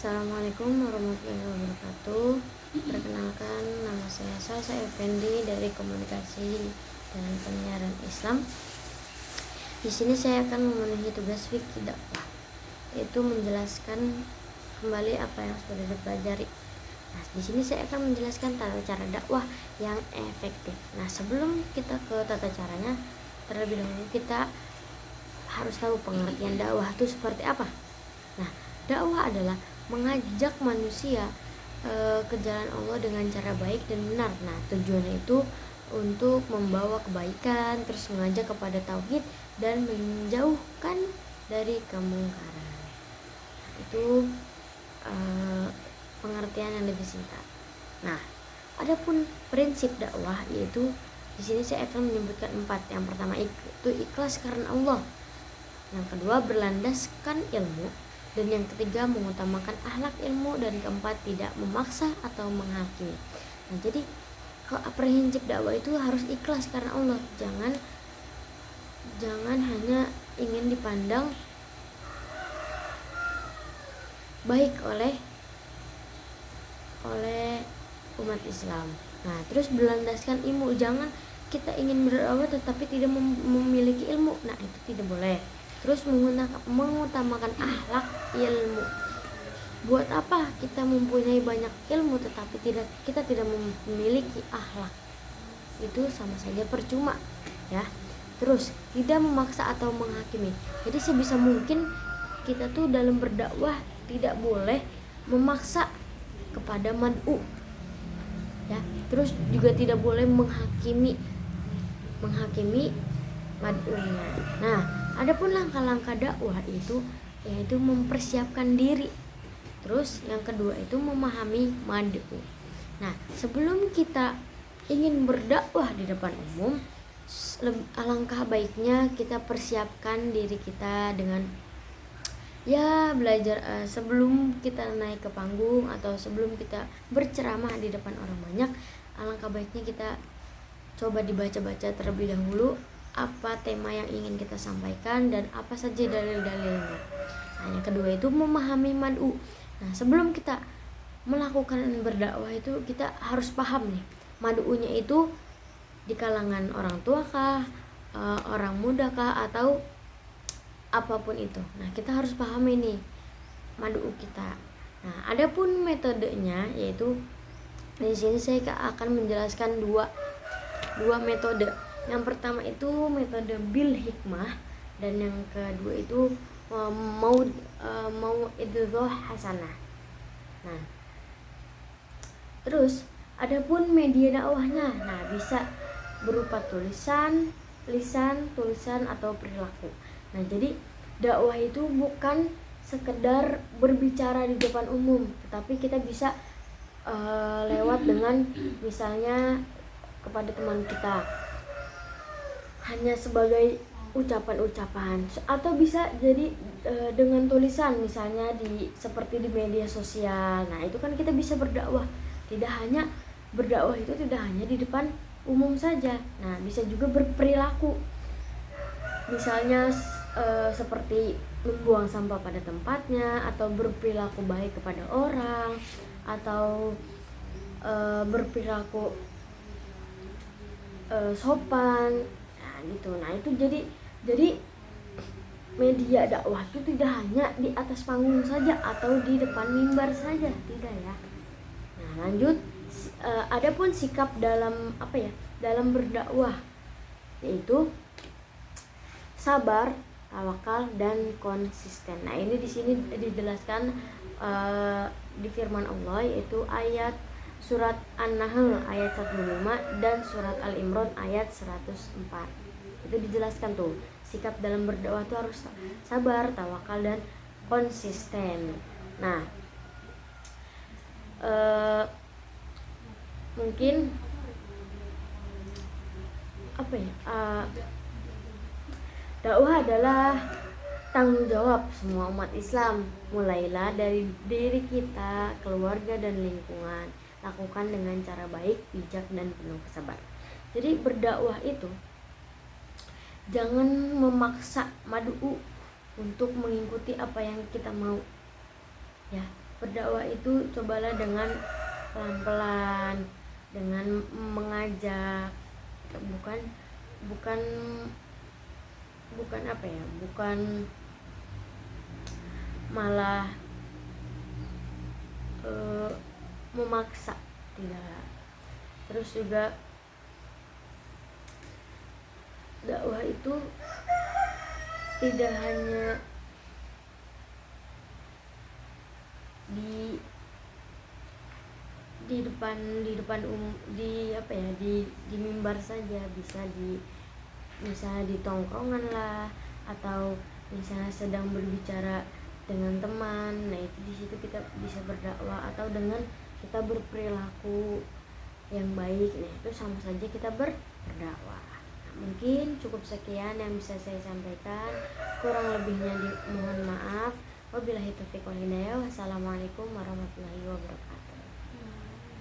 Assalamualaikum warahmatullahi wabarakatuh. Perkenalkan, nama saya Salsa Effendi dari Komunikasi dan Penyiaran Islam. Di sini saya akan memenuhi tugas fikih dakwah, yaitu menjelaskan kembali apa yang sudah dipelajari. Nah, di sini saya akan menjelaskan tata cara dakwah yang efektif. Nah, sebelum kita ke tata caranya, terlebih dahulu kita harus tahu pengertian dakwah itu seperti apa. Nah, dakwah adalah mengajak manusia ke jalan Allah dengan cara baik dan benar. Nah, tujuannya itu untuk membawa kebaikan, terus mengajak kepada tauhid dan menjauhkan dari kemungkaran. Itu pengertian yang lebih singkat. Nah, adapun prinsip dakwah yaitu di sini saya akan menyebutkan 4. Yang pertama itu ikhlas karena Allah. Yang kedua berlandaskan ilmu. Dan yang ketiga mengutamakan akhlak ilmu. Dan keempat tidak memaksa atau menghakimi. Nah, jadi prinsip dakwah itu harus ikhlas karena Allah. Jangan hanya ingin dipandang baik oleh umat Islam. Nah, terus berlandaskan ilmu. Jangan kita ingin berdakwah tetapi tidak memiliki ilmu. Nah, itu tidak boleh. Terus mengutamakan akhlak ilmu. Buat apa kita mempunyai banyak ilmu tetapi kita tidak memiliki akhlak? Itu sama saja percuma, ya. Terus tidak memaksa atau menghakimi. Jadi sebisa mungkin kita tuh dalam berdakwah tidak boleh memaksa kepada mad'u, ya. Terus juga tidak boleh menghakimi mad'unya. Nah, adapun langkah-langkah dakwah itu yaitu mempersiapkan diri. Terus yang kedua itu memahami mad'u. Nah, sebelum kita ingin berdakwah di depan umum, alangkah baiknya kita persiapkan diri kita dengan belajar sebelum kita naik ke panggung atau sebelum kita berceramah di depan orang banyak. Alangkah baiknya kita coba dibaca-baca terlebih dahulu apa tema yang ingin kita sampaikan dan apa saja dalil-dalilnya. Nah, yang kedua itu memahami mad'u. Nah, sebelum kita melakukan berdakwah itu kita harus paham nih, mad'unya itu di kalangan orang tua kah, orang muda kah, atau apapun itu. Nah, kita harus pahami nih mad'u kita. Nah, adapun metodenya yaitu di sini saya akan menjelaskan dua metode. Yang pertama itu metode bil hikmah dan yang kedua itu mau idzoh hasanah. Nah, terus adapun media dakwahnya, nah bisa berupa tulisan, lisan, tulisan atau perilaku. Nah, jadi dakwah itu bukan sekedar berbicara di depan umum, tetapi kita bisa lewat dengan misalnya kepada teman kita hanya sebagai ucapan-ucapan, atau bisa jadi dengan tulisan misalnya seperti di media sosial. Nah, itu kan kita bisa berdakwah. Berdakwah itu tidak hanya di depan umum saja. Nah, bisa juga berperilaku. Misalnya seperti membuang sampah pada tempatnya, atau berperilaku baik kepada orang, atau berperilaku sopan. Nah, gitu. Nah, itu jadi media dakwah itu tidak hanya di atas panggung saja atau di depan mimbar saja, tidak ya. Nah, lanjut, adapun sikap dalam berdakwah yaitu sabar, tawakal dan konsisten. Nah, ini di sini dijelaskan di firman Allah yaitu ayat surat An-Nahl ayat 105 dan surat Al-Imran ayat 104. Itu dijelaskan tuh, sikap dalam berdakwah itu harus sabar, tawakal dan konsisten. Nah, mungkin dakwah adalah tanggung jawab semua umat Islam. Mulailah dari diri kita, keluarga dan lingkungan. Lakukan dengan cara baik, bijak dan penuh kesabaran. Jadi berdakwah itu jangan memaksa mad'u untuk mengikuti apa yang kita mau, ya. Berdakwah itu cobalah dengan pelan-pelan, dengan mengajak, bukan bukan bukan apa ya, bukan malah memaksa, tidak. Terus juga dakwah itu tidak hanya di depan di apa ya, di mimbar saja, bisa misalnya di tongkrongan lah, atau misalnya sedang berbicara dengan teman. Nah itu di situ kita bisa berdakwah, atau dengan kita berperilaku yang baik. Nah itu sama saja kita berdakwah. Nah, mungkin cukup sekian yang bisa saya sampaikan, kurang lebihnya mohon maaf. Wabillahi taufiq wal hidayah. Wassalamualaikum warahmatullahi wabarakatuh.